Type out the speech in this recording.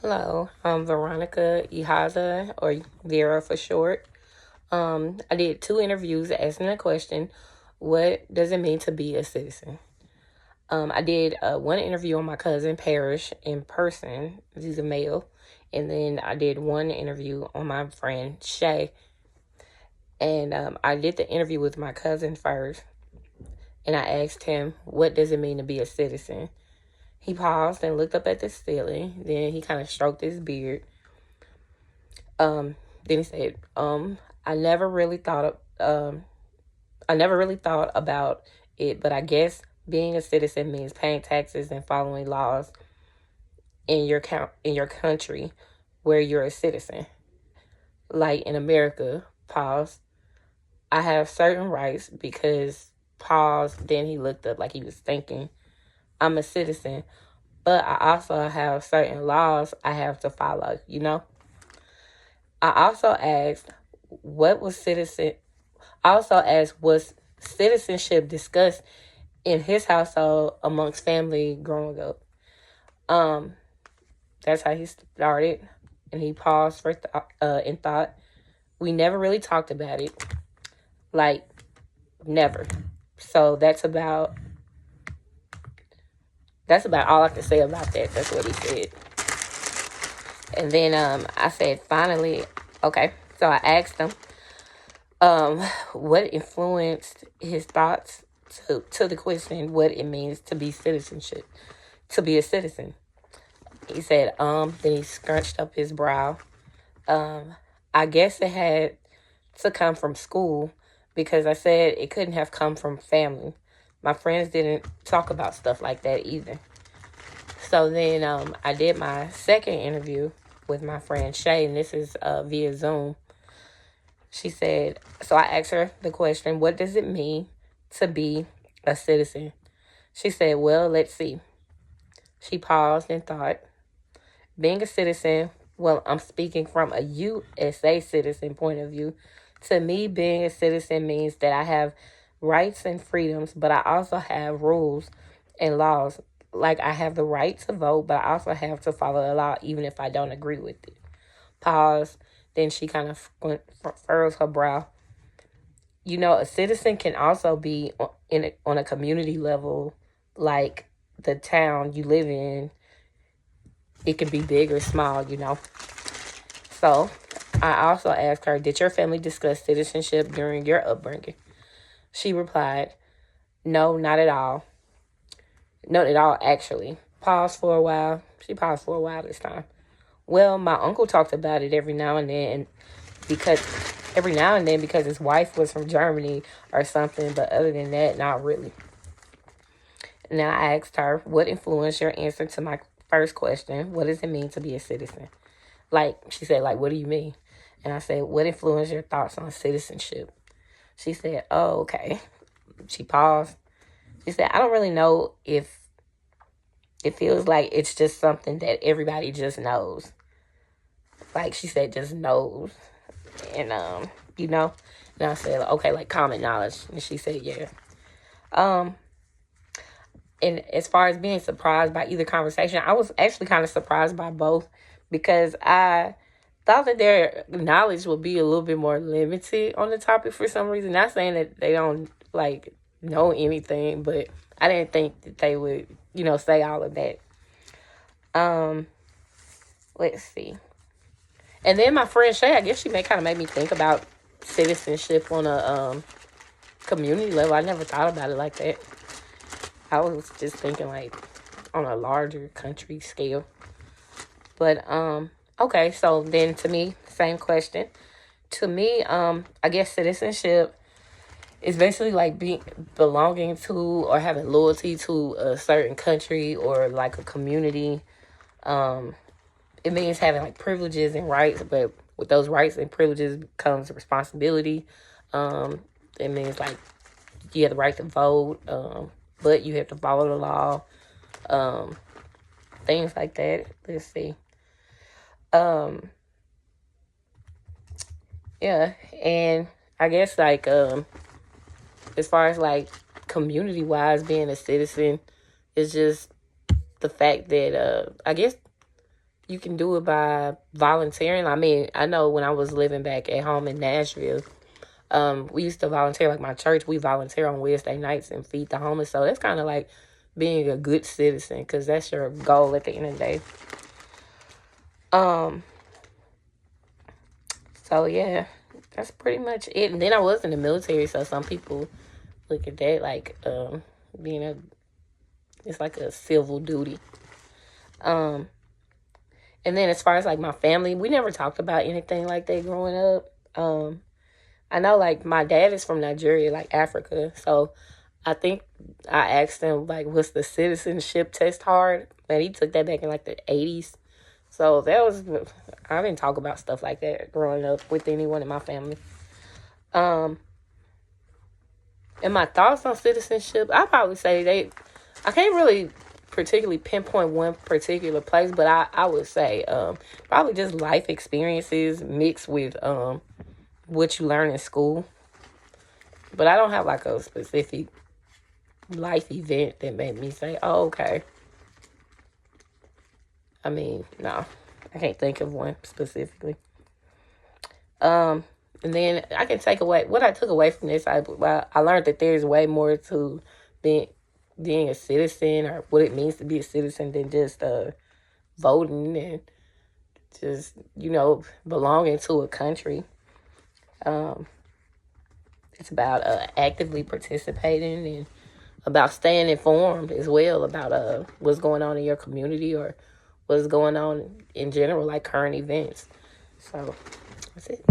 Hello, I'm Veronica Ihaza, or Vera for short. I did 2 interviews asking the question, what does it mean to be a citizen? I did one interview on my cousin Parrish in person. He's a male. And then I did one interview on my friend Shay. And I did the interview with my cousin first. And I asked him, what does it mean to be a citizen? He paused and looked up at the ceiling. Then he kind of stroked his beard. Um, then he said, I never really thought I never really thought about it, but I guess being a citizen means paying taxes and following laws in your country where you're a citizen. Like in America, pause. I have certain rights because pause. Then he looked up like he was thinking. I'm a citizen, but I also have certain laws I have to follow. I also asked, what was citizen? I also asked, was citizenship discussed in his household amongst family growing up? Um, that's how he started, and he paused for and thought. We never really talked about it, like never. So that's about all I can say about that. That's what he said. And then I said, finally, okay. So I asked him, what influenced his thoughts to the question what it means to be citizenship, to be a citizen. He said, then he scrunched up his brow. I guess it had to come from school because I said it couldn't have come from family. My friends didn't talk about stuff like that either. So then I did my second interview with my friend Shay, and this is via Zoom. She said, so I asked her the question, what does it mean to be a citizen? She said, well, let's see. She paused and thought, being a citizen, well, I'm speaking from a USA citizen point of view. To me, being a citizen means that I have rights and freedoms, but I also have rules and laws. Like I have the right to vote, but I also have to follow the law even if I don't agree with it. Pause. Then she kind of furrows her brow. A citizen can also be on a community level, like the town you live in. It can be big or small. So I also asked her, did your family discuss citizenship during your upbringing? She replied, no, not at all. Not at all, actually. Pause for a while. She paused for a while this time. Well, my uncle talked about it because because his wife was from Germany or something, but other than that, not really. Now I asked her, what influenced your answer to my first question? What does it mean to be a citizen? She said, what do you mean? And I said, what influenced your thoughts on citizenship? She said, oh, okay. She paused. She said, I don't really know if it feels like it's just something that everybody just knows. Like she said, just knows. And, and I said, okay, like common knowledge. And she said, yeah. And as far as being surprised by either conversation, I was actually kind of surprised by both because I thought that their knowledge would be a little bit more limited on the topic for some reason. Not saying that they don't know anything, but I didn't think that they would, say all of that. Let's see. And then my friend Shay, I guess she kind of made me think about citizenship on a community level. I never thought about it like that. I was just thinking on a larger country scale. But okay, so then to me, same question. To me, I guess citizenship is basically belonging to or having loyalty to a certain country or a community. It means having privileges and rights, but with those rights and privileges comes responsibility. It means you have the right to vote, but you have to follow the law. Things like that. Let's see. Yeah, and I guess as far as community wise being a citizen is just the fact that I guess you can do it by volunteering. I mean, I know when I was living back at home in Nashville, we used to volunteer. Like my church, we volunteer on Wednesday nights and feed the homeless. So that's kind of like being a good citizen, because that's your goal at the end of the day. So yeah, that's pretty much it. And then I was in the military, so some people look at that like being it's like a civil duty. And then as far as like my family, we never talked about anything like that growing up. I know like my dad is from Nigeria, like Africa, so I think I asked him like, what's the citizenship test hard? And he took that back in like the 80s. So that was, I didn't talk about stuff like that growing up with anyone in my family. And my thoughts on citizenship, I probably say I can't really particularly pinpoint one particular place, but I would say probably just life experiences mixed with what you learn in school. But I don't have like a specific life event that made me say, oh, okay. I mean, no, I can't think of one specifically. And then I can take away what I took away from this. I learned that there's way more to being a citizen, or what it means to be a citizen, than just voting and just belonging to a country. It's about actively participating, and about staying informed as well about what's going on in your community, or what's going on in general, like current events. So that's it.